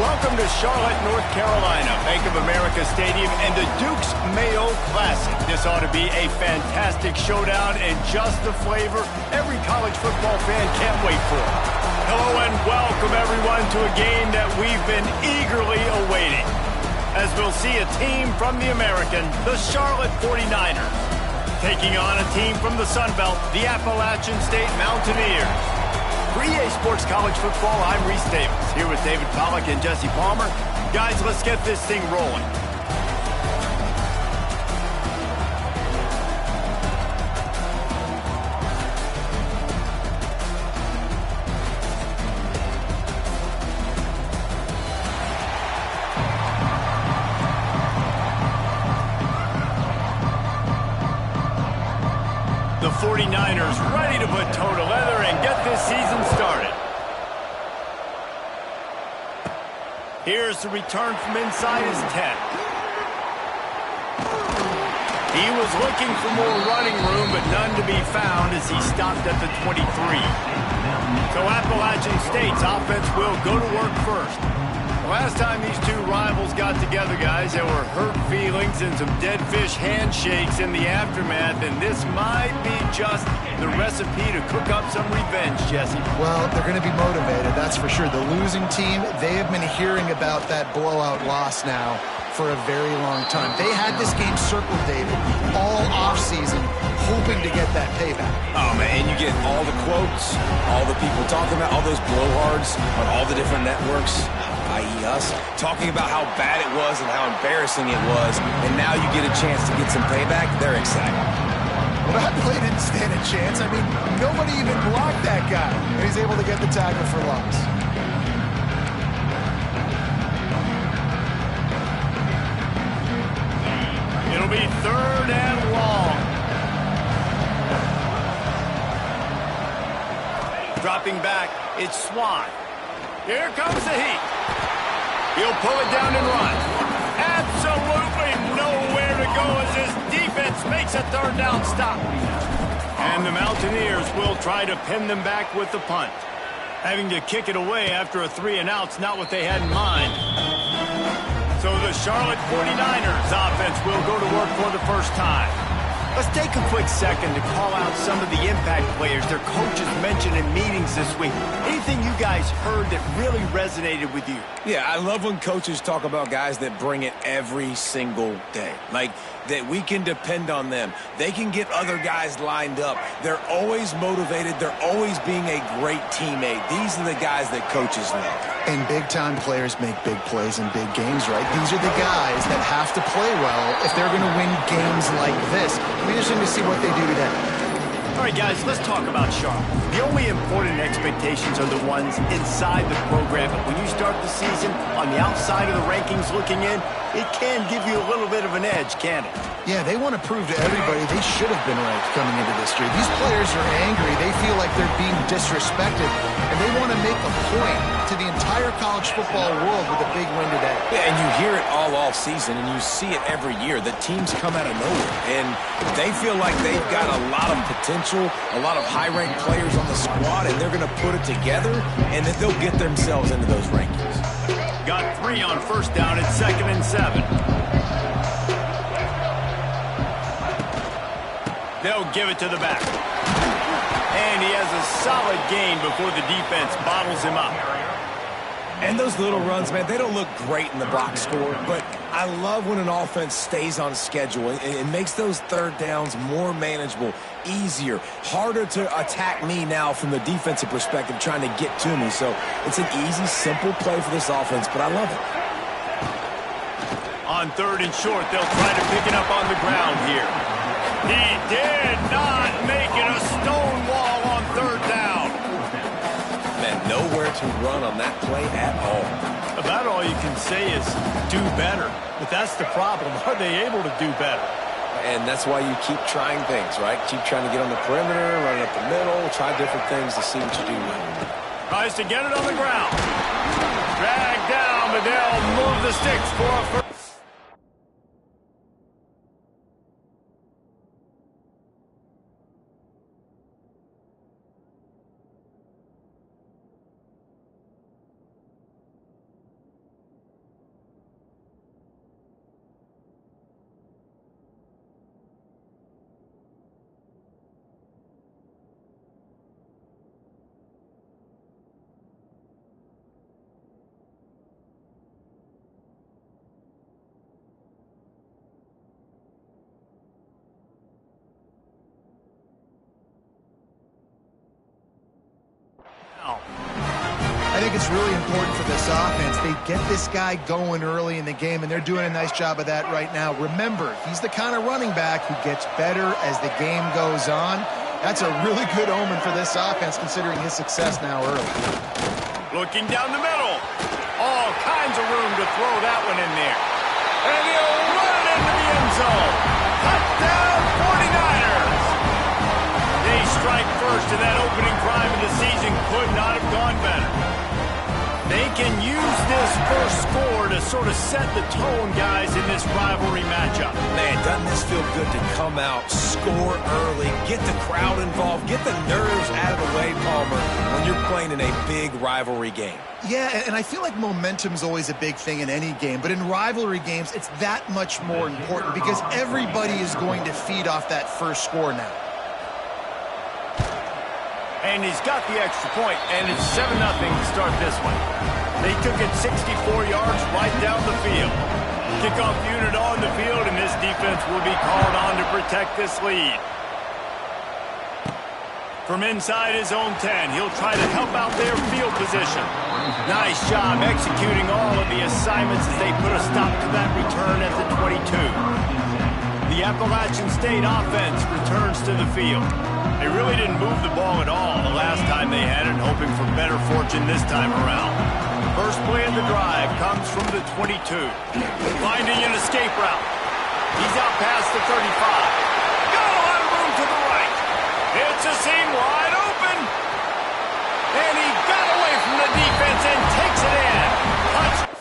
Welcome to Charlotte, North Carolina, Bank of America Stadium, and the Duke's Mayo Classic. This ought to be a fantastic showdown and just the flavor every college football fan can't wait for. Hello and welcome, everyone, to a game that we've been eagerly awaiting, as we'll see a team from the American, the Charlotte 49ers, taking on a team from the Sun Belt, the Appalachian State Mountaineers. For EA Sports College Football, I'm Reese Davis, here with David Pollack and Jesse Palmer. Guys, let's get this thing rolling. The 49ers ready to put toe to leather and get this season started. Here's the return from inside his 10. He was looking for more running room, but none to be found as he stopped at the 23. So Appalachian State's offense will go to work first. Last time these two rivals got together, guys, there were hurt feelings and some dead fish handshakes in the aftermath, and this might be just the recipe to cook up some revenge, Jesse. Well, they're going to be motivated, that's for sure. The losing team, they have been hearing about that blowout loss now for a very long time. They had this game circled, David, all offseason, hoping to get that payback. Oh, man, and you get all the quotes, all the people talking about, all those blowhards on all the different networks, i.e. us, talking about how bad it was and how embarrassing it was, and now you get a chance to get some payback. They're excited. Well, that play didn't stand a chance. I mean, nobody even blocked that guy, and he's able to get the tackle for loss. It'll be 3rd and long. Dropping back, it's Swan. Here comes the heat. He'll pull it down and run. Absolutely nowhere to go as his defense makes a 3rd down stop. And the Mountaineers will try to pin them back with the punt. Having to kick it away after a 3-and-out's not what they had in mind. So the Charlotte 49ers offense will go to work for the first time. Let's take a quick second to call out some of the impact players their coaches mentioned in meetings this week. Anything you guys heard that really resonated with you? Yeah, I love when coaches talk about guys that bring it every single day. Like, that we can depend on them. They can get other guys lined up. They're always motivated. They're always being a great teammate. These are the guys that coaches love. And big-time players make big plays in big games, right? These are the guys that have to play well if they're going to win games like this. It'll be interesting to see what they do today. All right, guys, let's talk about Charlotte. The only important expectations are the ones inside the program. But when you start the season on the outside of the rankings looking in, it can give you a little bit of an edge, can't it? Yeah, they want to prove to everybody they should have been ranked coming into this year. These players are angry. They feel like they're being disrespected, and they want to make a point to the entire college football world with a big win today. Yeah, and you hear it all off season, and you see it every year. The teams come out of nowhere, and they feel like they've got a lot of potential, a lot of high-ranked players on the squad, and they're going to put it together, and that they'll get themselves into those rankings. Got 3 on 1st down at 2nd and 7. They'll give it to the back. And he has a solid gain before the defense bottles him up. And those little runs, man, they don't look great in the box score, but I love when an offense stays on schedule. It makes those 3rd downs more manageable, easier, harder to attack me now from the defensive perspective trying to get to me. So it's an easy, simple play for this offense, but I love it. On 3rd and short, they'll try to pick it up on the ground here. He did not make it a stone wall on 3rd down. Man, nowhere to run on that play at all. About all you can say is do better. But that's the problem. Are they able to do better? And that's why you keep trying things, right? Keep trying to get on the perimeter, run up the middle, try different things to see what you do well. Tries to get it on the ground. Dragged down, but they'll move the sticks for a first. think it's really important for this offense. They get this guy going early in the game, and they're doing a nice job of that right now. Remember, he's the kind of running back who gets better as the game goes on. That's a really good omen for this offense, considering his success now early. Looking down the middle. All kinds of room to throw that one in there. And he'll run it into the end zone. Touchdown, 49ers. They strike first, and that opening drive of the season could not have gone better. They can use this first score to sort of set the tone, guys, in this rivalry matchup. Man, doesn't this feel good to come out, score early, get the crowd involved, get the nerves out of the way, Palmer, when you're playing in a big rivalry game? Yeah, and I feel like momentum's always a big thing in any game, but in rivalry games, it's that much more important because everybody is going to feed off that first score now. And he's got the extra point, and it's 7-0 to start this one. They took it 64 yards right down the field. Kickoff unit on the field, and this defense will be called on to protect this lead. From inside his own 10, he'll try to help out their field position. Nice job executing all of the assignments as they put a stop to that return at the 22. The Appalachian State offense returns to the field. They really didn't move the ball at all the last time they had it, hoping for better fortune this time around. First play of the drive comes from the 22. Finding an escape route. He's out past the 35. Got a lot of room to the right. It's a seam wide open. And he got away from the defense and takes it in. Touchdown.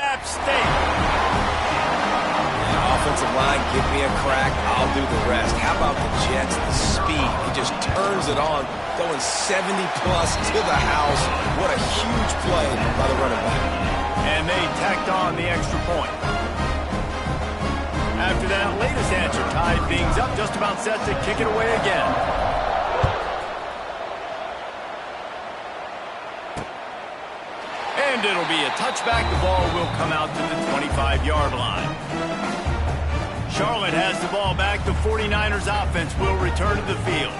App State. Offensive line, give me a crack, I'll do the rest. How about the Jets, the speed? He just turns it on, going 70-plus to the house. What a huge play by the running back. And they tacked on the extra point. After that latest answer tied things up, just about set to kick it away again. And it'll be a touchback. The ball will come out to the 25-yard line. Charlotte has the ball back. The 49ers offense will return to the field.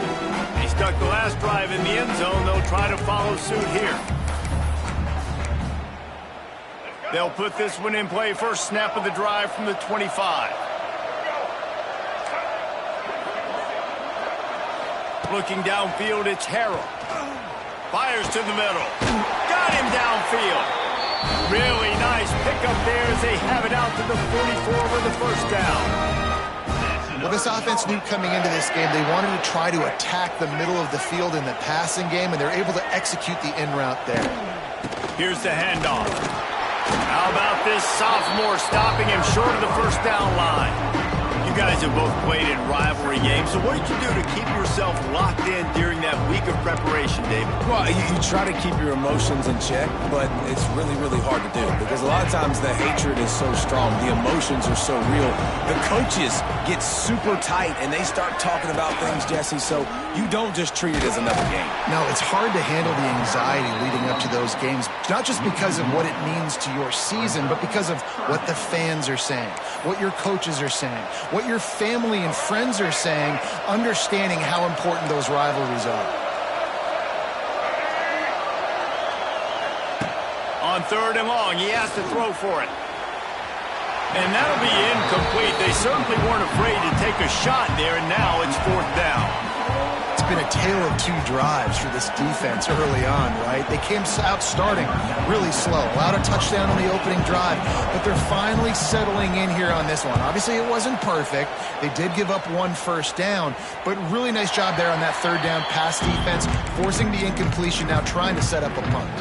They stuck the last drive in the end zone. They'll try to follow suit here. They'll put this one in play. First snap of the drive from the 25. Looking downfield, it's Harrell. Fires to the middle. Got him downfield. Really nice pickup there as they have it out to the 44 for the first down. Well, this offense knew coming into this game they wanted to try to attack the middle of the field in the passing game, and they're able to execute the in route there. Here's the handoff. How about this sophomore stopping him short of the first down line? You guys have both played in rivalry games, so what did you do to keep yourself locked in during that week of preparation, David? Well, you try to keep your emotions in check, but it's really, really hard to do because a lot of times the hatred is so strong, the emotions are so real. The coaches get super tight, and they start talking about things, Jesse, so you don't just treat it as another game. No, it's hard to handle the anxiety leading up to those games, not just because of what it means to your season, but because of what the fans are saying, what your coaches are saying, what your family and friends are saying, understanding how important those rivalries are. On third and long, he has to throw for it. And that'll be incomplete. They certainly weren't afraid to take a shot there, and now it's fourth down. It's been a tale of two drives for this defense early on, right? They came out starting really slow, allowed a touchdown on the opening drive, but they're finally settling in here on this one. Obviously, it wasn't perfect. They did give up one first down, but really nice job there on that third down pass defense, forcing the incompletion, now trying to set up a punt.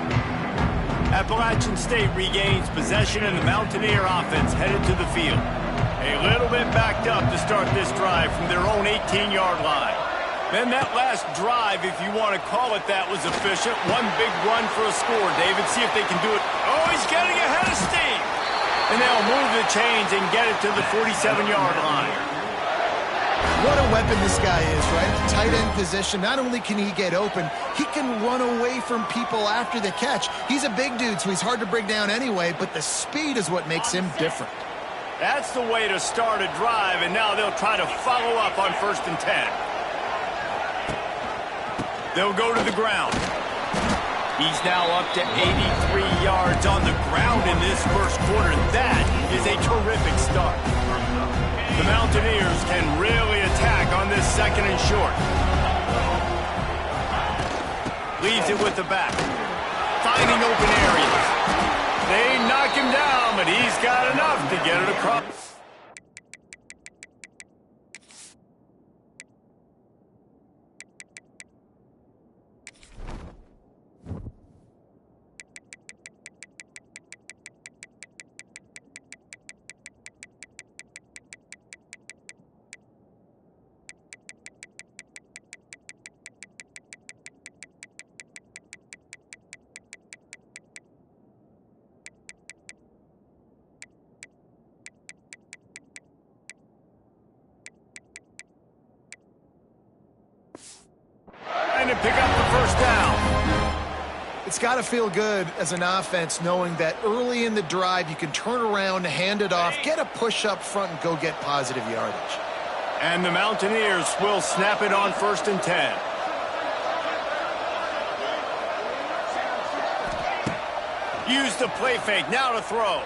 Appalachian State regains possession, and the Mountaineer offense headed to the field. A little bit backed up to start this drive from their own 18-yard line. Then that last drive, if you want to call it that, was efficient. One big run for a score, David. See if they can do it. Oh, he's getting ahead of steam. And they'll move the chains and get it to the 47-yard line. What a weapon this guy is, right? Tight end position. Not only can he get open, he can run away from people after the catch. He's a big dude, so he's hard to bring down anyway, but the speed is what makes him different. That's the way to start a drive, and now they'll try to follow up on 1st and 10. They'll go to the ground. He's now up to 83 yards on the ground in this first quarter. That is a terrific start. The Mountaineers can really attack on this 2nd and short. Leaves it with the back. Finding open areas. They knock him down, but he's got enough to get it across. And pick up the first down. It's got to feel good as an offense knowing that early in the drive you can turn around, hand it off, get a push up front, and go get positive yardage. And the Mountaineers will snap it on 1st and 10. Use the play fake, now to throw.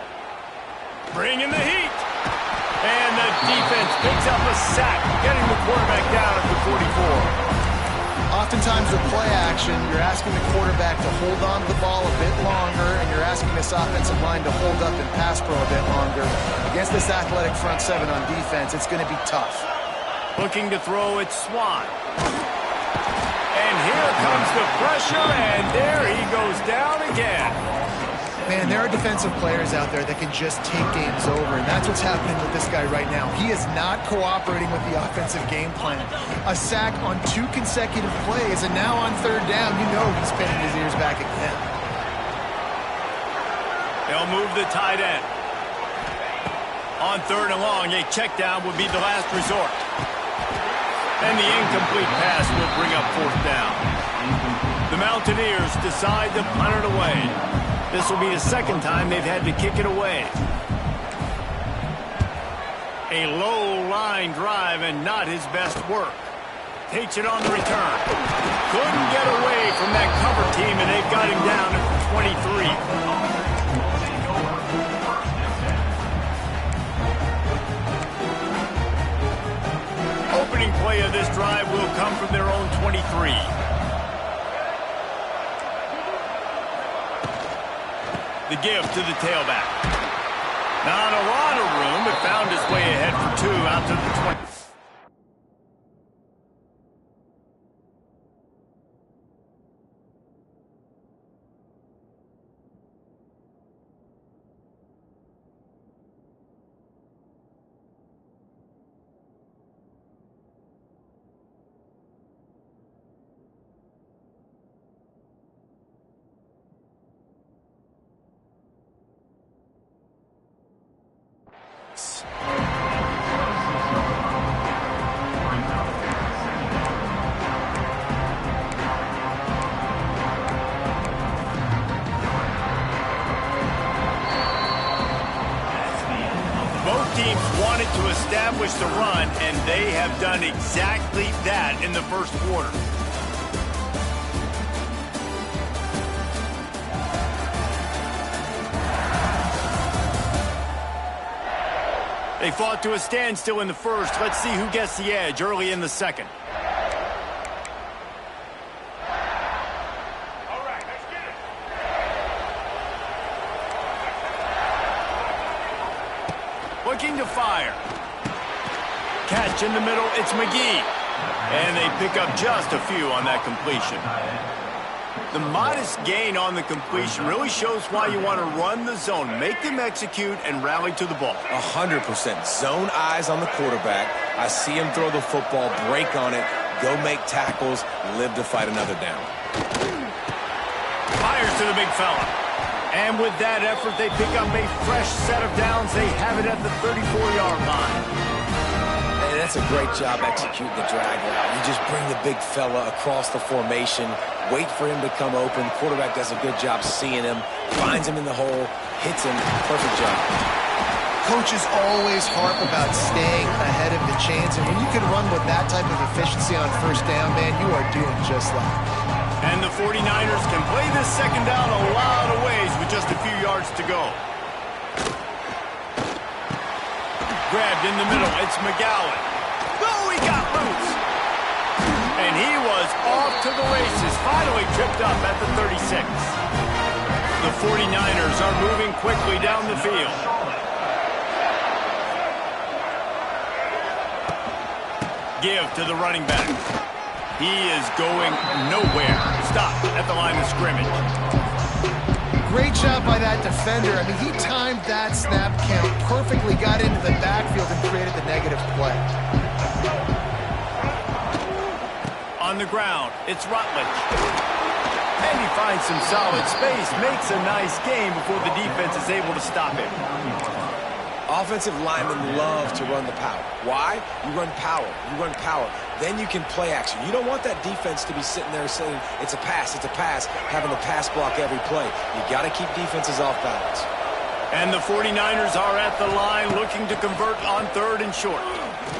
Bring in the heat. And the defense picks up a sack, getting the quarterback down at the 44. Oftentimes with play action, you're asking the quarterback to hold on to the ball a bit longer, and you're asking this offensive line to hold up and pass pro a bit longer. Against this athletic front seven on defense, it's going to be tough. Looking to throw, it's Swan. And here comes the pressure, and there he goes down again. Man, there are defensive players out there that can just take games over, and that's what's happening with this guy right now. He is not cooperating with the offensive game plan. A sack on 2 consecutive plays, and now on 3rd down, you know he's pinning his ears back again. They'll move the tight end. On 3rd and long, a check down would be the last resort. And the incomplete pass will bring up 4th down. The Mountaineers decide to punt it away. This will be the 2nd time they've had to kick it away. A low line drive and not his best work. Takes it on the return. Couldn't get away from that cover team, and they've got him down at the 23. Opening play of this drive will come from their own 23. The give to the tailback. Not a lot of room, but found his way ahead for 2 out to the 20. Teams wanted to establish the run, and they have done exactly that in the first quarter. They fought to a standstill in the first. Let's see who gets the edge early in the 2nd. looking to fire. Catch in the middle, it's McGee. And they pick up just a few on that completion. The modest gain on the completion really shows why you want to run the zone, make them execute, and rally to the ball. 100%. Zone eyes on the quarterback. I see him throw the football, break on it, go make tackles, live to fight another down. Fires to the big fella. And with that effort, they pick up a fresh set of downs. They have it at the 34-yard line. And that's a great job executing the drag route. You just bring the big fella across the formation, wait for him to come open. Quarterback does a good job seeing him, finds him in the hole, hits him. Perfect job. Coaches always harp about staying ahead of the chains, and when you can run with that type of efficiency on first down, man, you are doing just that. And the 49ers can play this second down a lot of ways with just a few yards to go. Grabbed in the middle, it's McGowan. Oh, he got loose. And he was off to the races, finally tripped up at the 36. The 49ers are moving quickly down the field. Give to the running back. He is going nowhere. Stop at the line of scrimmage. Great job by that defender. I mean, he timed that snap count perfectly, got into the backfield and created the negative play. On the ground, it's Rutledge. And he finds some solid space, makes a nice game before the defense is able to stop him. Offensive linemen love to run the power. Why? You run power. You run power. Then you can play action. You don't want that defense to be sitting there saying, it's a pass, having to pass block every play. You got to keep defenses off balance. And the 49ers are at the line looking to convert on 3rd and short.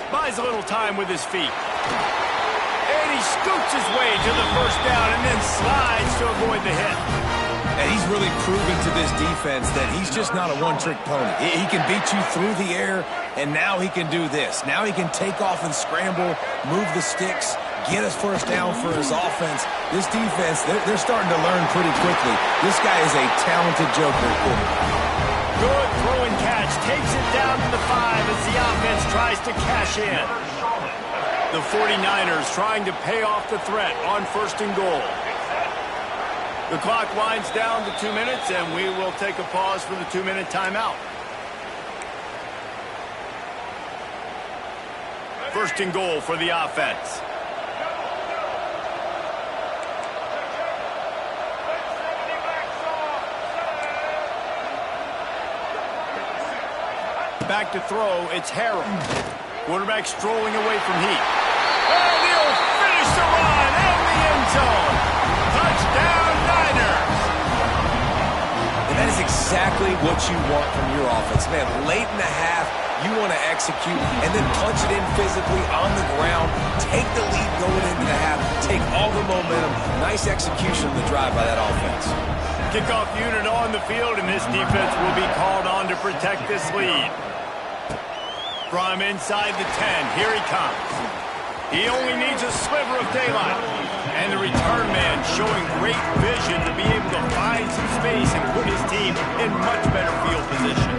Buys a little time with his feet. And he scoots his way to the first down and then slides to avoid the hit. And he's really proven to this defense that he's just not a one-trick pony. He can beat you through the air, and now he can do this. Now he can take off and scramble, move the sticks, get us first down for his offense. This defense, they're starting to learn pretty quickly. This guy is a talented joker at quarterback. Good throw and catch. Takes it down to the 5 as the offense tries to cash in. The 49ers trying to pay off the threat on 1st and goal. The clock winds down to 2 minutes, and we will take a pause for the 2-minute timeout. 1st and goal for the offense. Back to throw, it's Harrell. Quarterback strolling away from Heat. And he'll finish the run in the end zone. Touchdown, Niners! And that is exactly what you want from your offense. Man, late in the half, you want to execute and then punch it in physically on the ground, take the lead going into the half, take all the momentum. Nice execution of the drive by that offense. Kickoff unit on the field, and this defense will be called on to protect this lead. From inside the 10, here he comes. He only needs a sliver of daylight. And the return man showing great vision to be able to find some space and put his team in much better field position.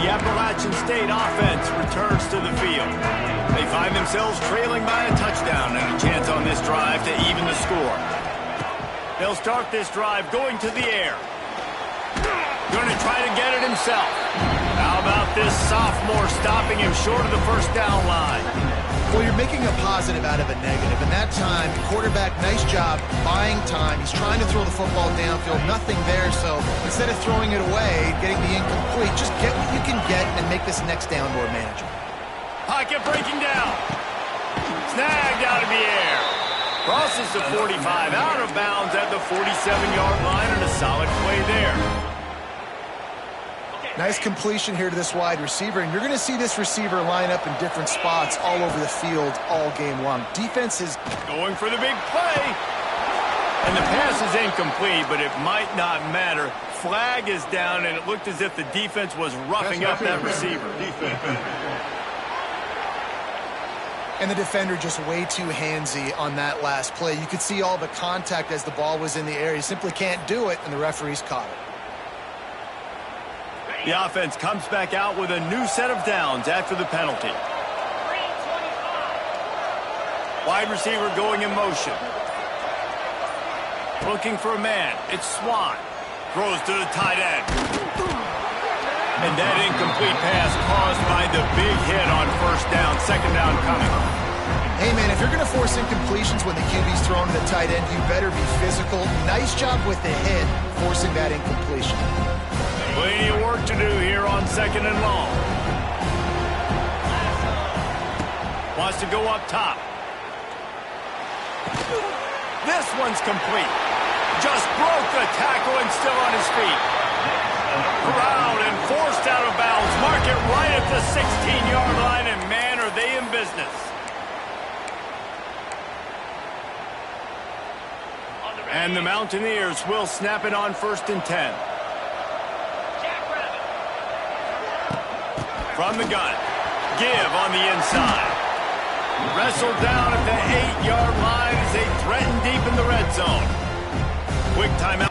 The Appalachian State offense returns to the field. They find themselves trailing by a touchdown and a chance on this drive to even the score. They'll start this drive going to the air. Going to try to get it himself. How about this sophomore stopping him short of the first down line? Well, you're making a positive out of a negative. And that time, quarterback, nice job buying time. He's trying to throw the football downfield. Nothing there. So instead of throwing it away, getting the incomplete, just get what you can get and make this next down more manageable. Pocket breaking down. Snagged out of the air. Crosses the 45, out of bounds at the 47-yard line, and a solid play there. Nice completion here to this wide receiver, and you're going to see this receiver line up in different spots all over the field all game long. Defense is going for the big play. And the pass is incomplete, but it might not matter. Flag is down, and it looked as if the defense was roughing up that receiver. And the defender just way too handsy on that last play. You could see all the contact as the ball was in the air. He simply can't do it, and the referees caught it. The offense comes back out with a new set of downs after the penalty. Wide receiver going in motion. Looking for a man. It's Swan. Throws to the tight end. And that incomplete pass caused by the big hit on first down. Second down coming. Hey, man, if you're going to force incompletions when the QB's throwing to the tight end, you better be physical. Nice job with the hit, forcing that incompletion. Plenty of work to do here on second and long. Wants to go up top. This one's complete. Just broke the tackle and still on his feet. Corralled and forced out of bounds. Mark it right at the 16-yard line, and man, are they in business. And the Mountaineers will snap it on 1st and 10. From the gun. Give on the inside. Wrestled down at the 8-yard line as they threaten deep in the red zone. Quick timeout.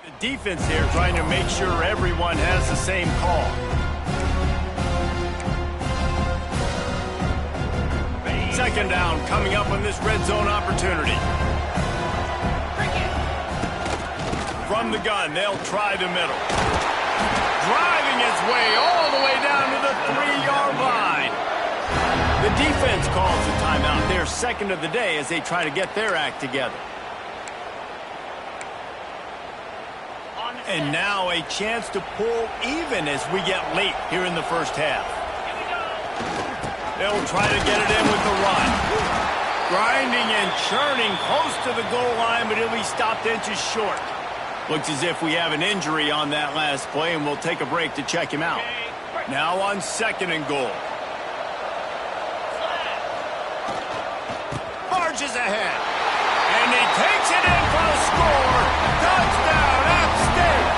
The defense here trying to make sure everyone has the same call. Second down coming up on this red zone opportunity. From the gun, they'll try the middle. Driving its way all the way down to the 3-yard line. The defense calls a timeout, their second of the day, as they try to get their act together. And now a chance to pull even as we get late here in the first half. They'll try to get it in with the run. Grinding and churning close to the goal line, but he'll be stopped inches short. Looks as if we have an injury on that last play, and we'll take a break to check him out. Now on second and goal. Marches ahead. And he takes it in for the score. Touchdown, App State.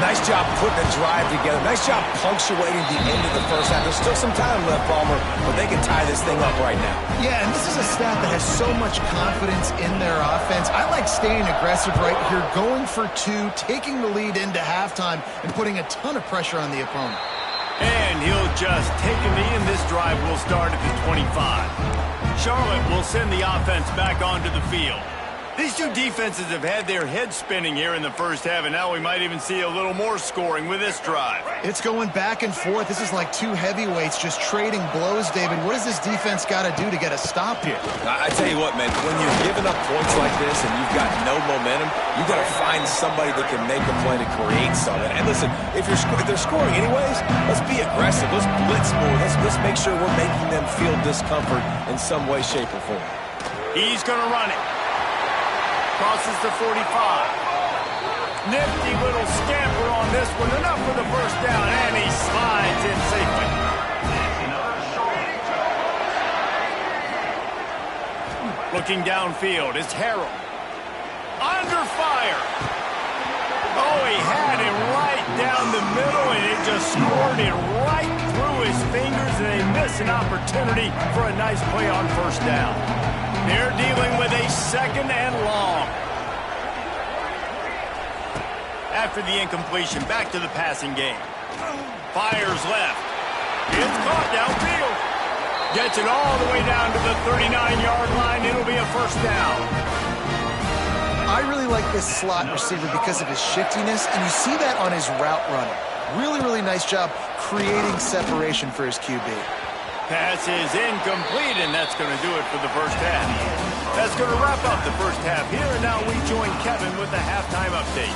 Nice job putting the drive together. Nice job punctuating the end of the first half. There's still some time left, Palmer, but they can tie this thing up right now. Yeah, and this is a staff that has so much confidence in their offense. I like staying aggressive right here, going for two, taking the lead into halftime, and putting a ton of pressure on the opponent. And he'll just take a knee, and this drive will start at the 25. Charlotte will send the offense back onto the field. These two defenses have had their heads spinning here in the first half, and now we might even see a little more scoring with this drive. It's going back and forth. This is like two heavyweights just trading blows, David. What does this defense got to do to get a stop here? I tell you what, man, when you're giving up points like this and you've got no momentum, you've got to find somebody that can make a play to create something. And listen, if they're scoring anyways, let's be aggressive. Let's blitz more. Let's make sure we're making them feel discomfort in some way, shape, or form. He's going to run it. Crosses the 45. Nifty little scamper on this one. Enough for the first down, and he slides in safely. Looking downfield, it's Harrell. Under fire. Oh, he had him right down the middle, and it just scored it right through his fingers, and they miss an opportunity for a nice play on first down. They're dealing with a second and long. After the incompletion, back to the passing game. Fires left. It's caught downfield. Gets it all the way down to the 39-yard line. It'll be a first down. I really like this slot receiver because of his shiftiness, and you see that on his route running. Really, really nice job creating separation for his QB. Pass is incomplete, and that's going to do it for the first half. That's going to wrap up the first half here, and now we join Kevin with the halftime update.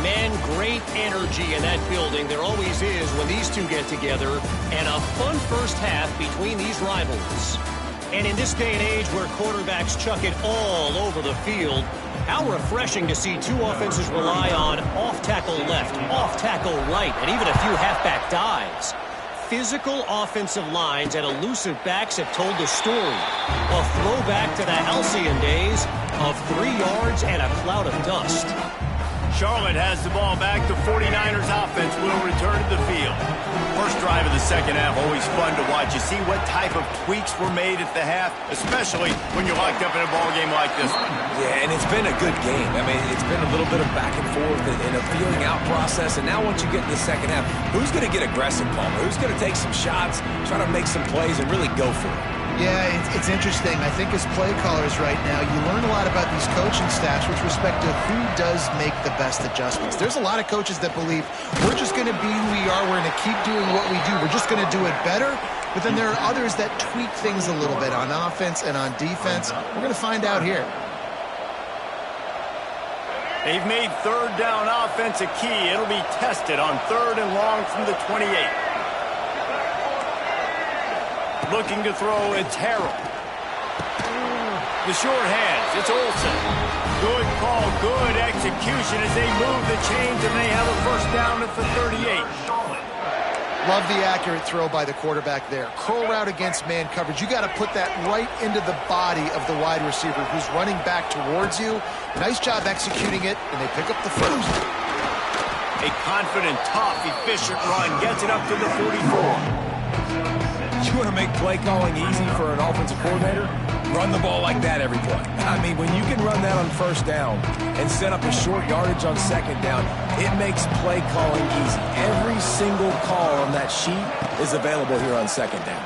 Man, great energy in that building. There always is when these two get together. And a fun first half between these rivals. And in this day and age where quarterbacks chuck it all over the field, how refreshing to see two offenses rely on off-tackle left, off-tackle right, and even a few halfback dives. Physical offensive lines and elusive backs have told the story. A throwback to the halcyon days of 3 yards and a cloud of dust. Charlotte has the ball back. The 49ers offense will return to the field. First drive of the second half, always fun to watch. You see what type of tweaks were made at the half, especially when you're locked up in a ball game like this one. Yeah, and it's been a good game. I mean, it's been a little bit of back and forth and a feeling out process. And now once you get in the second half, who's going to get aggressive, Palmer? Who's going to take some shots, try to make some plays, and really go for it? Yeah, it's interesting. I think as play callers right now, you learn a lot about these coaching staffs with respect to who does make the best adjustments. There's a lot of coaches that believe we're just going to be who we are. We're going to keep doing what we do. We're just going to do it better. But then there are others that tweak things a little bit on offense and on defense. We're going to find out here. They've made third down offense a key. It'll be tested on 3rd and long from the 28. Looking to throw, it's Harold. The short hands, it's Olsen. Good call, good execution as they move the chains, and they have a first down at the 38. Love the accurate throw by the quarterback there. Curl route against man coverage. You got to put that right into the body of the wide receiver who's running back towards you. Nice job executing it, and they pick up the first. A confident, tough, efficient run gets it up to the 44. You want to make play calling easy for an offensive coordinator? Run the ball like that every play. I mean, when you can run that on first down and set up a short yardage on second down, it makes play calling easy. Every single call on that sheet is available here on second down.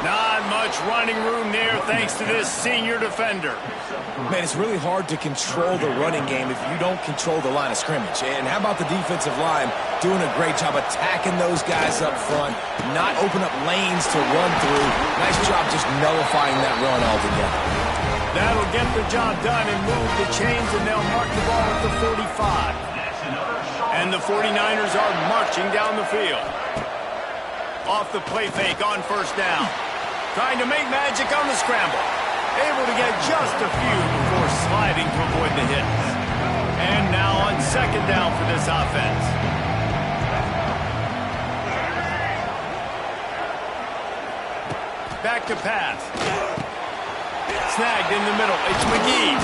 Not much running room there thanks to this senior defender. Man, it's really hard to control the running game if you don't control the line of scrimmage. And how about the defensive line doing a great job attacking those guys up front, not open up lanes to run through. Nice job just nullifying that run altogether. That'll get the job done and move the chains, and they'll mark the ball at the 45. And the 49ers are marching down the field. Off the play fake on first down. Trying to make magic on the scramble. Able to get just a few before sliding to avoid the hits. And now on second down for this offense. Back to pass. Snagged in the middle. It's McGee.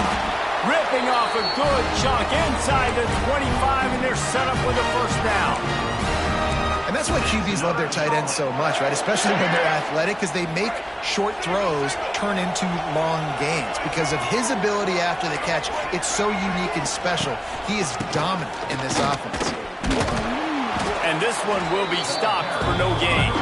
Ripping off a good chunk inside the 25, and they're set up with a first down. And that's why QBs love their tight ends so much, right? Especially when they're athletic, because they make short throws turn into long gains. Because of his ability after the catch, it's so unique and special. He is dominant in this offense. And this one will be stopped for no gain.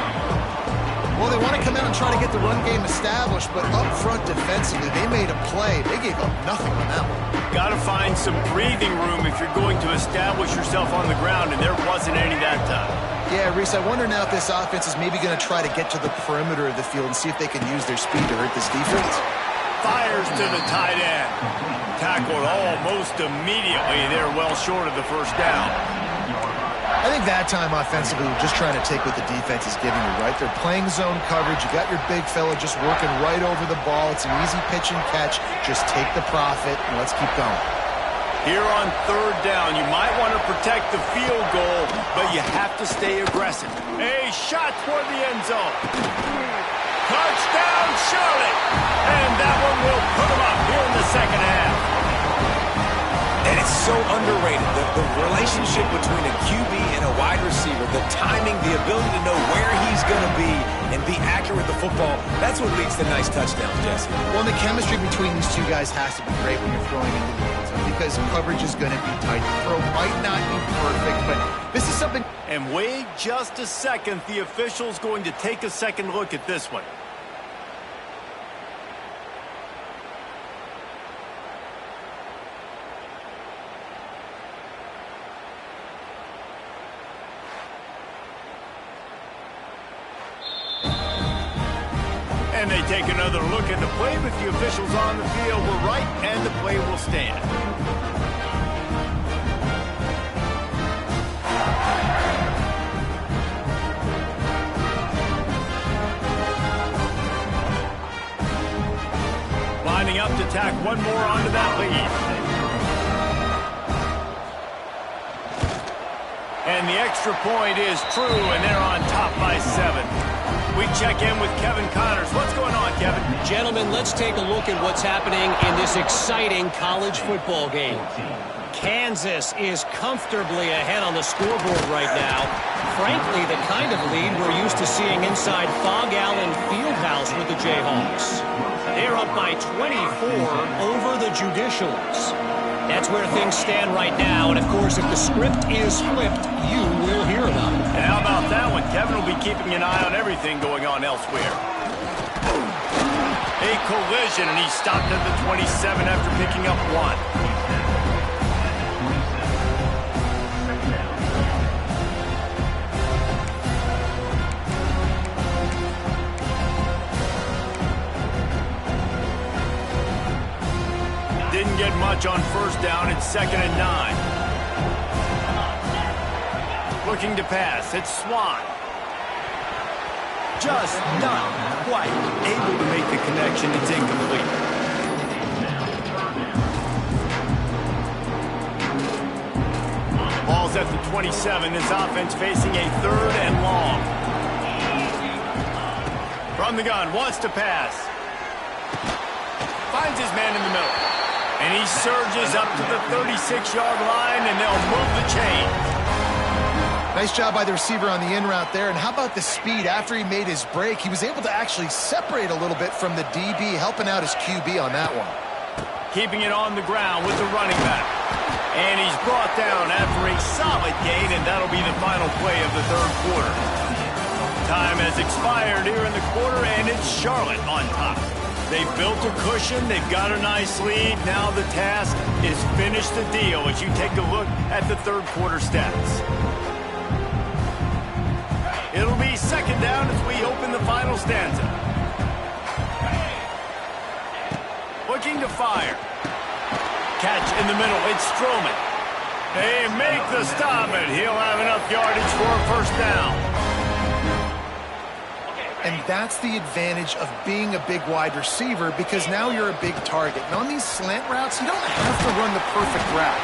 Well, they want to come out and try to get the run game established, but up front defensively, they made a play. They gave up nothing on that one. Got to find some breathing room if you're going to establish yourself on the ground, and there wasn't any that time. Yeah, Reese, I wonder now if this offense is maybe going to try to get to the perimeter of the field and see if they can use their speed to hurt this defense. Fires to the tight end. Tackled almost immediately. They're well short of the first down. I think that time offensively, we're just trying to take what the defense is giving you, right? They're playing zone coverage. You got your big fella just working right over the ball. It's an easy pitch and catch. Just take the profit, and let's keep going. Here on third down, you might want to protect the field goal, but you have to stay aggressive. A shot toward the end zone. Touchdown, Charlotte! And that one will put them up here in the second half. And it's so underrated, the relationship between a QB and a wide receiver, the timing, the ability to know where he's going to be and be accurate with the football, that's what leads to nice touchdowns, Jesse. Well, the chemistry between these two guys has to be great when you're throwing into the end zone because coverage is going to be tight. The throw might not be perfect, but this is something. And wait just a second. The official's going to take a second look at this one. And they take another look at the play, but the officials on the field were right, and the play will stand. tack one more onto that lead. And the extra point is true, and they're on top by 7. We check in with Kevin Connors. What's going on, Kevin? Gentlemen, let's take a look at what's happening in this exciting college football game. Kansas is comfortably ahead on the scoreboard right now. Frankly, the kind of lead we're used to seeing inside Fog Allen Fieldhouse with the Jayhawks. They're up by 24 over the Judicials. That's where things stand right now, and of course, if the script is flipped, you will hear about it. And how about that one? Kevin will be keeping an eye on everything going on elsewhere. A collision, and he stopped at the 27 after picking up 1. Didn't get much on first down. It's 2nd and 9. Looking to pass. It's Swan. Just not quite able to make the connection. It's incomplete. Ball's at the 27. This offense facing a 3rd and long. From the gun. Wants to pass. Finds his man in the middle. And he surges up to the 36-yard line, and they'll move the chains. Nice job by the receiver on the in route there. And how about the speed? After he made his break, he was able to actually separate a little bit from the DB, helping out his QB on that one. Keeping it on the ground with the running back. And he's brought down after a solid gain, and that'll be the final play of the 3rd quarter. Time has expired here in the quarter, and it's Charlotte on top. They've built a cushion. They've got a nice lead. Now the task is finish the deal as you take a look at the 3rd quarter stats. It'll be 2nd down as we open the final stanza. Looking to fire. Catch in the middle. It's Stroman. They make the stop, and he'll have enough yardage for a 1st down. And that's the advantage of being a big wide receiver, because now you're a big target. And on these slant routes, you don't have to run the perfect route,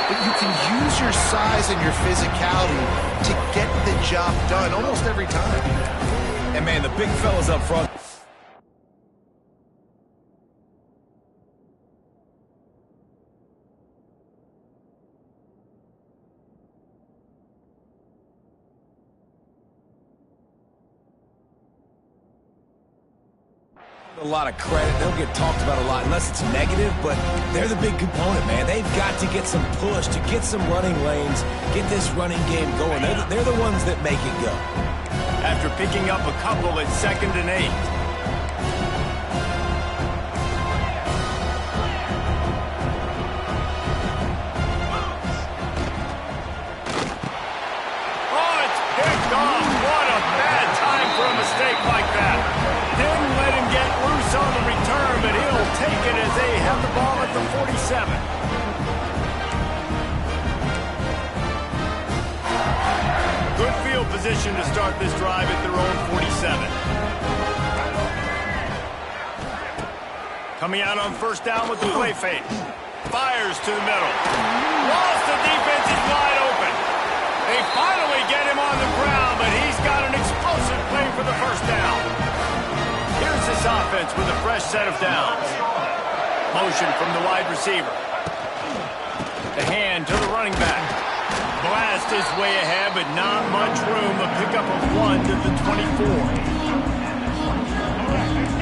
but you can use your size and your physicality to get the job done almost every time. And, man, the big fellas up front. A lot of credit. They'll get talked about a lot unless it's negative, but they're the big component, man. They've got to get some push, to get some running lanes, get this running game going. They're the ones that make it go. After picking up a couple, it's 2nd and 8. Oh, it's picked off. What a bad time for a mistake like that. Didn't let him get loose on the return, but he'll take it as they have the ball at the 47. Good field position to start this drive at their own 47. Coming out on 1st down with the play fake. Fires to the middle. Lost the defense is wide open. They finally get him on the ground, but he's got an explosive play for the 1st down. Here's this offense with a fresh set of downs. Motion from the wide receiver. The hand to the running back. Blast his way ahead, but not much room. A pickup of 1 to the 24.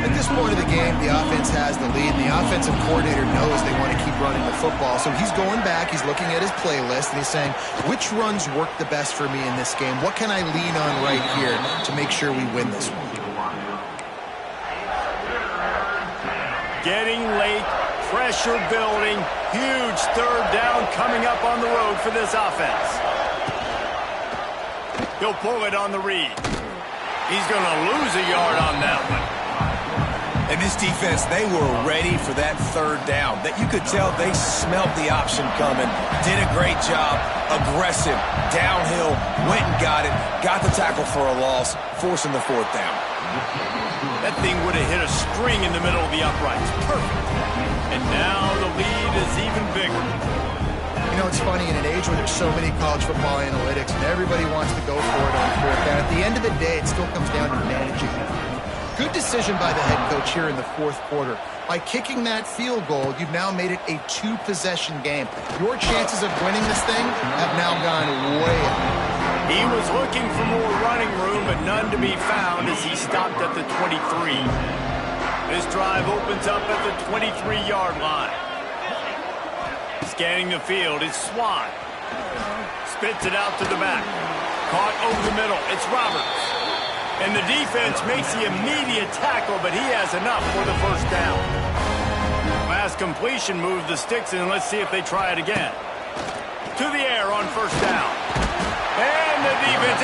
At this point of the game, the offense has the lead, and the offensive coordinator knows they want to keep running the football. So he's going back, he's looking at his playlist, and he's saying, which runs work the best for me in this game? What can I lean on right here to make sure we win this one? Getting late, pressure building, huge 3rd down coming up on the road for this offense. He'll pull it on the read. He's going to lose a yard on that one. And this defense, they were ready for that third down. That you could tell they smelled the option coming, did a great job, aggressive, downhill, went and got it, got the tackle for a loss, forcing the fourth down. That thing would have hit a string in the middle of the uprights. Perfect. And now the lead is even bigger. You know, it's funny, in an age where there's so many college football analytics and everybody wants to go for it on fourth down, at the end of the day, it still comes down to managing it. Good decision by the head coach here in the fourth quarter. By kicking that field goal, you've now made it a two-possession game. Your chances of winning this thing have now gone way up. He was looking for more running room, but none to be found as he stopped at the 23. This drive opens up at the 23-yard line. Scanning the field, it's Swan. Spits it out to the back. Caught over the middle, it's Roberts. And the defense makes the immediate tackle, but he has enough for the first down. Last completion moved the sticks, and let's see if they try it again. To the air on first down. And the defense,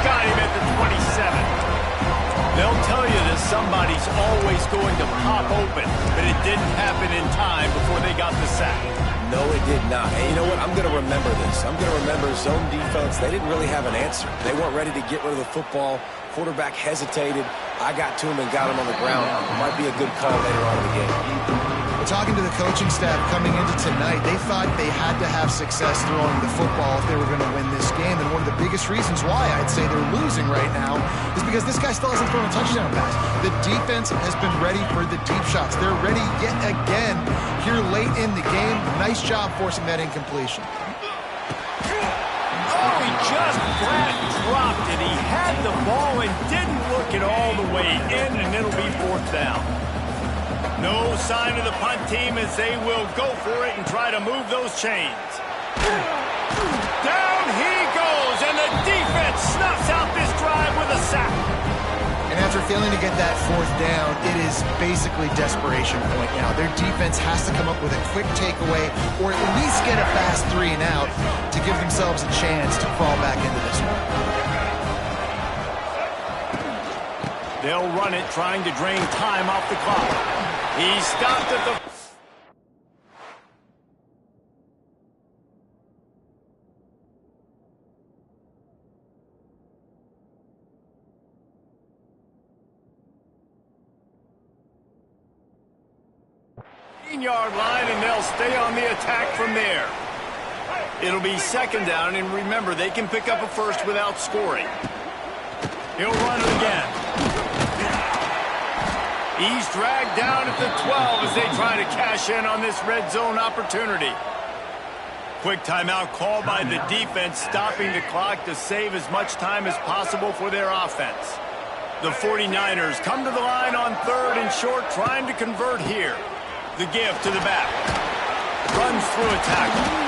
got him at the 27. They'll tell you that somebody's always going to pop open, but it didn't happen in time before they got the sack. No, it did not. And you know what? I'm going to remember this. I'm going to remember zone defense. They didn't really have an answer. They weren't ready to get rid of the football. Quarterback hesitated. I got to him and got him on the ground. It might be a good call later on in the game. Talking to the coaching staff coming into tonight, they thought they had to have success throwing the football if they were going to win this game. And one of the biggest reasons why I'd say they're losing right now is because this guy still hasn't thrown a touchdown pass. The defense has been ready for the deep shots. They're ready yet again here late in the game. Nice job forcing that incompletion. Oh, he just flat dropped it. He had the ball and didn't look it all the way in, and it'll be fourth down. No sign of the punt team as they will go for it and try to move those chains. Down he goes, and the defense snuffs out this drive with a sack. And after failing to get that fourth down, it is basically desperation point now. Their defense has to come up with a quick takeaway or at least get a fast 3 and out to give themselves a chance to crawl back into this one. They'll run it, trying to drain time off the clock. He stopped at the... yard line, and they'll stay on the attack from there. It'll be second down, and remember, they can pick up a first without scoring. He'll run it again. He's dragged down at the 12 as they try to cash in on this red zone opportunity. Quick timeout called by the defense, stopping the clock to save as much time as possible for their offense. The 49ers come to the line on third and short, trying to convert here. The give to the back. Runs through a tackle.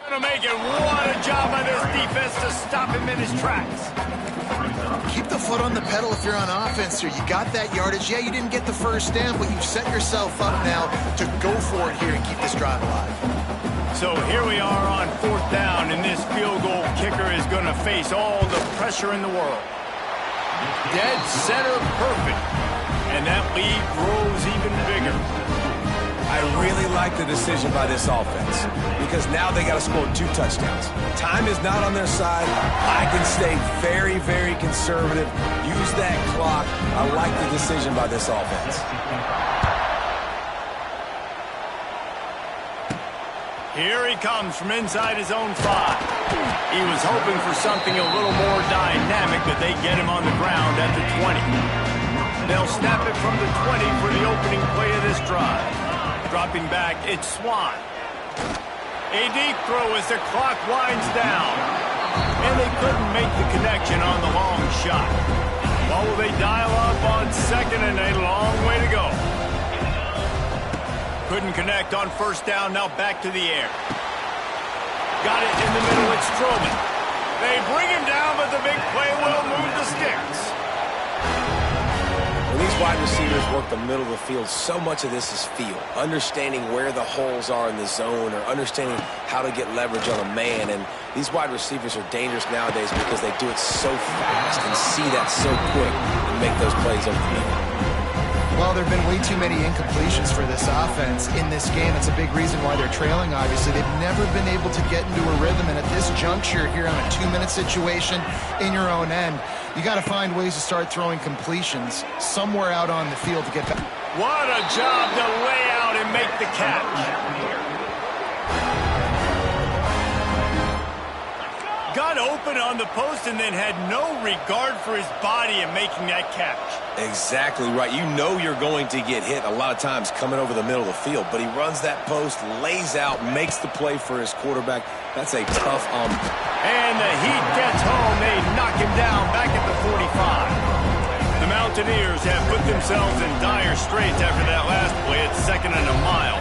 Gonna make it. What a job by this defense to stop him in his tracks. Keep the foot on the pedal if you're on offense here. You got that yardage. Yeah, you didn't get the first down, but you've set yourself up now to go for it here and keep this drive alive. So here we are on fourth down, and this field goal kicker is going to face all the pressure in the world. Dead center perfect, and that lead grows even bigger. I really like the decision by this offense because now they got to score 2 touchdowns. Time is not on their side. I can stay very, very conservative. Use that clock. I like the decision by this offense. Here he comes from inside his own 5. He was hoping for something a little more dynamic, but they get him on the ground at the 20. They'll snap it from the 20 for the opening play of this drive. Dropping back, it's Swan. A deep throw as the clock winds down. And they couldn't make the connection on the long shot. Well, will they dial up on second and a long way to go? Couldn't connect on first down, now back to the air. Got it in the middle, it's Strowman. They bring him down, but the big play will move the sticks. When these wide receivers work the middle of the field, so much of this is feel. Understanding where the holes are in the zone or understanding how to get leverage on a man. And these wide receivers are dangerous nowadays because they do it so fast and see that so quick and make those plays over the middle. Well, there have been way too many incompletions for this offense in this game. It's a big reason why they're trailing, obviously. They've never been able to get into a rhythm, and at this juncture here on a 2-minute situation in your own end, you got to find ways to start throwing completions somewhere out on the field to get back. What a job to lay out and make the catch. Got open on the post and then had no regard for his body in making that catch. Exactly right. You know you're going to get hit a lot of times coming over the middle of the field, but he runs that post, lays out, makes the play for his quarterback. That's a tough And the Heat gets home. They knock him down back at the 45. The Mountaineers have put themselves in dire straits after that last play at 2nd and a mile.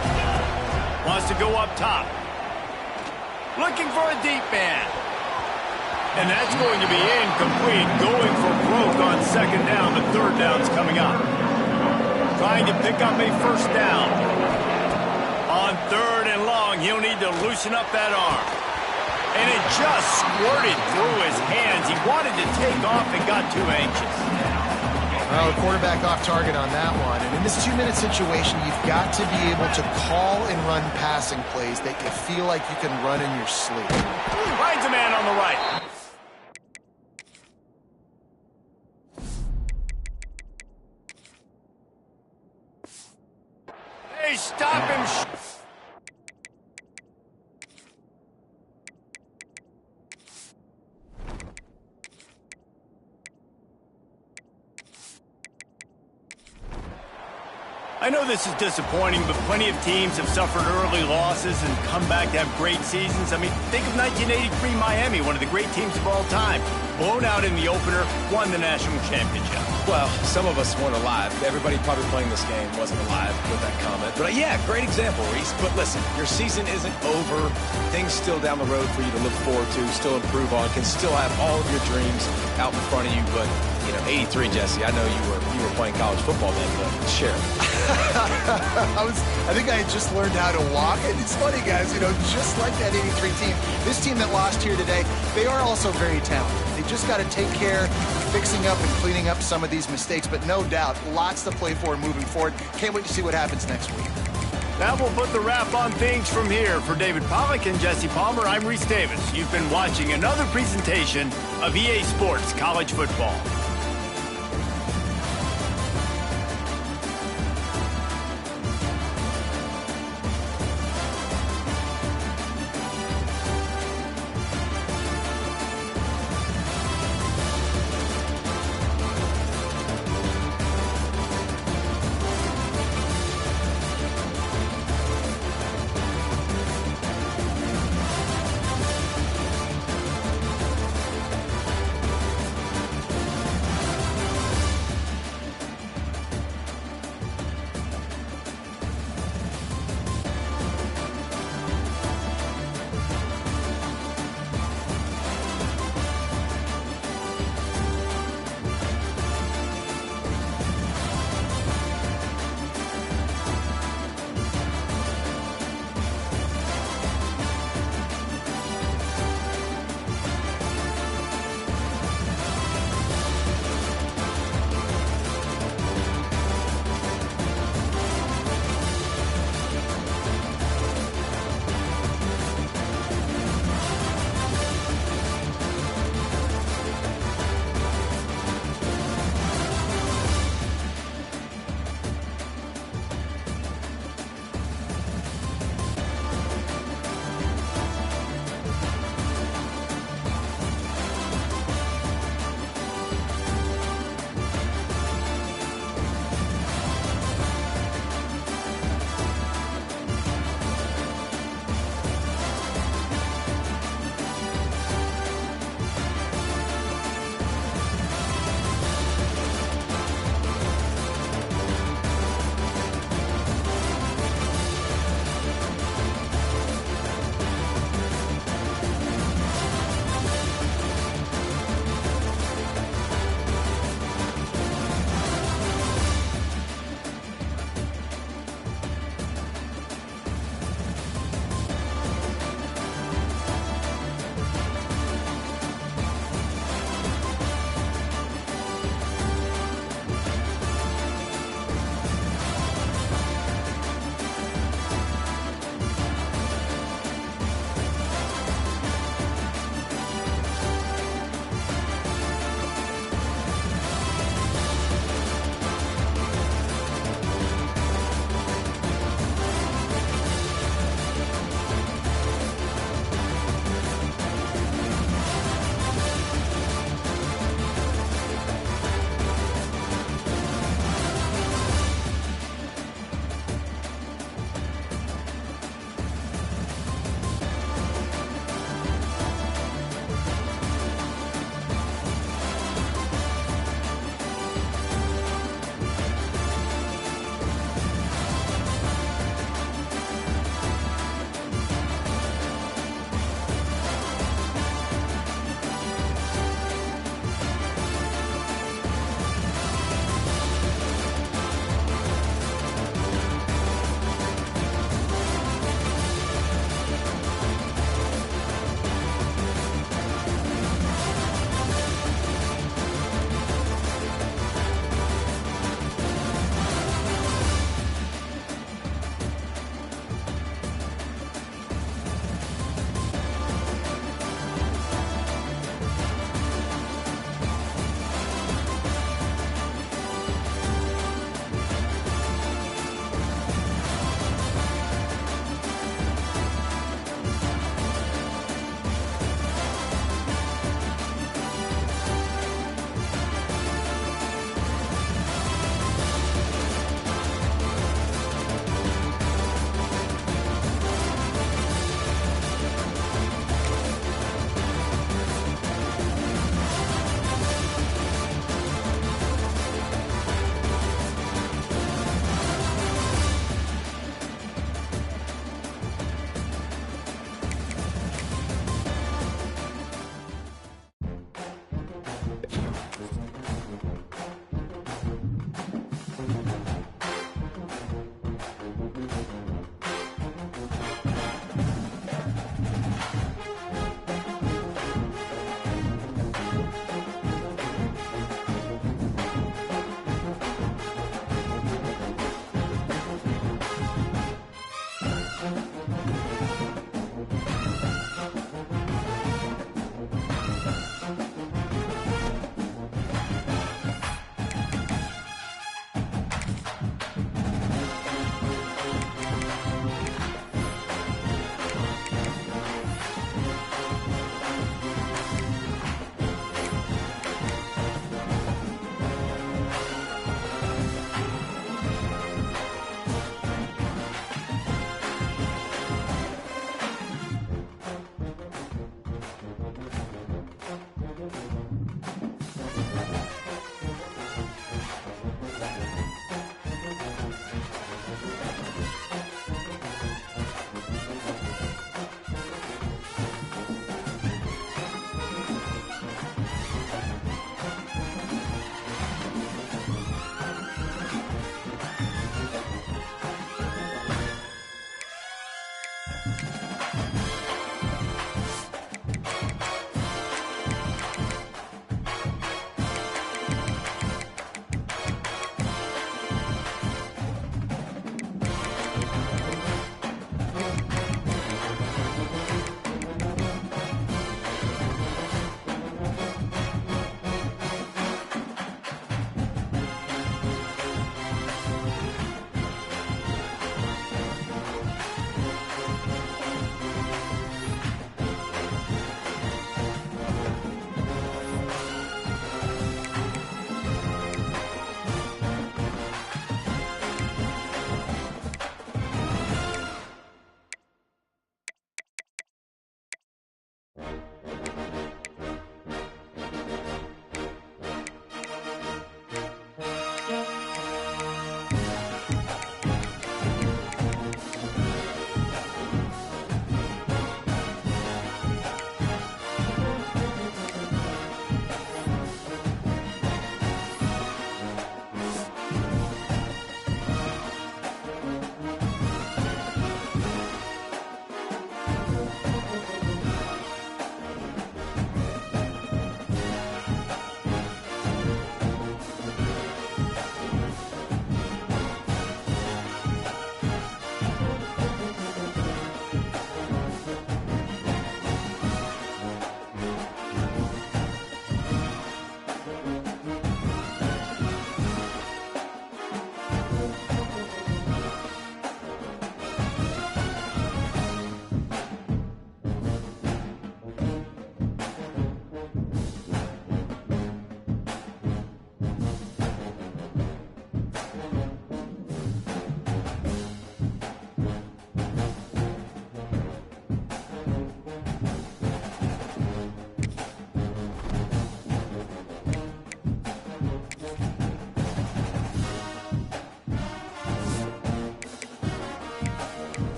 Wants to go up top. Looking for a deep man. And that's going to be incomplete, going for broke on 2nd down. The 3rd down's coming up. Trying to pick up a 1st down. On 3rd and long, he'll need to loosen up that arm. And it just squirted through his hands. He wanted to take off and got too anxious. Well, the quarterback off target on that one. And in this 2-minute situation, you've got to be able to call and run passing plays that you feel like you can run in your sleep. Finds a man on the right. They stop him. I know this is disappointing, but plenty of teams have suffered early losses and come back to have great seasons. I mean, think of 1983 Miami, one of the great teams of all time. Blown out in the opener, won the national championship. Well, some of us weren't alive. Everybody probably playing this game wasn't alive with that comment. But yeah, great example, Reese. But listen, your season isn't over. Things still down the road for you to look forward to, still improve on, can still have all of your dreams out in front of you. But, you know, 83, Jesse, I know you were playing college football then, but share. I think I had just learned how to walk. And it's funny, guys, you know, just like that 83 team, this team that lost here today, they are also very talented. They just got to take care of fixing up and cleaning up some of these mistakes, but no doubt, lots to play for moving forward. Can't wait to see what happens next week. That will put the wrap on things from here. For David Pollack and Jesse Palmer, I'm Reese Davis. You've been watching another presentation of EA Sports College Football.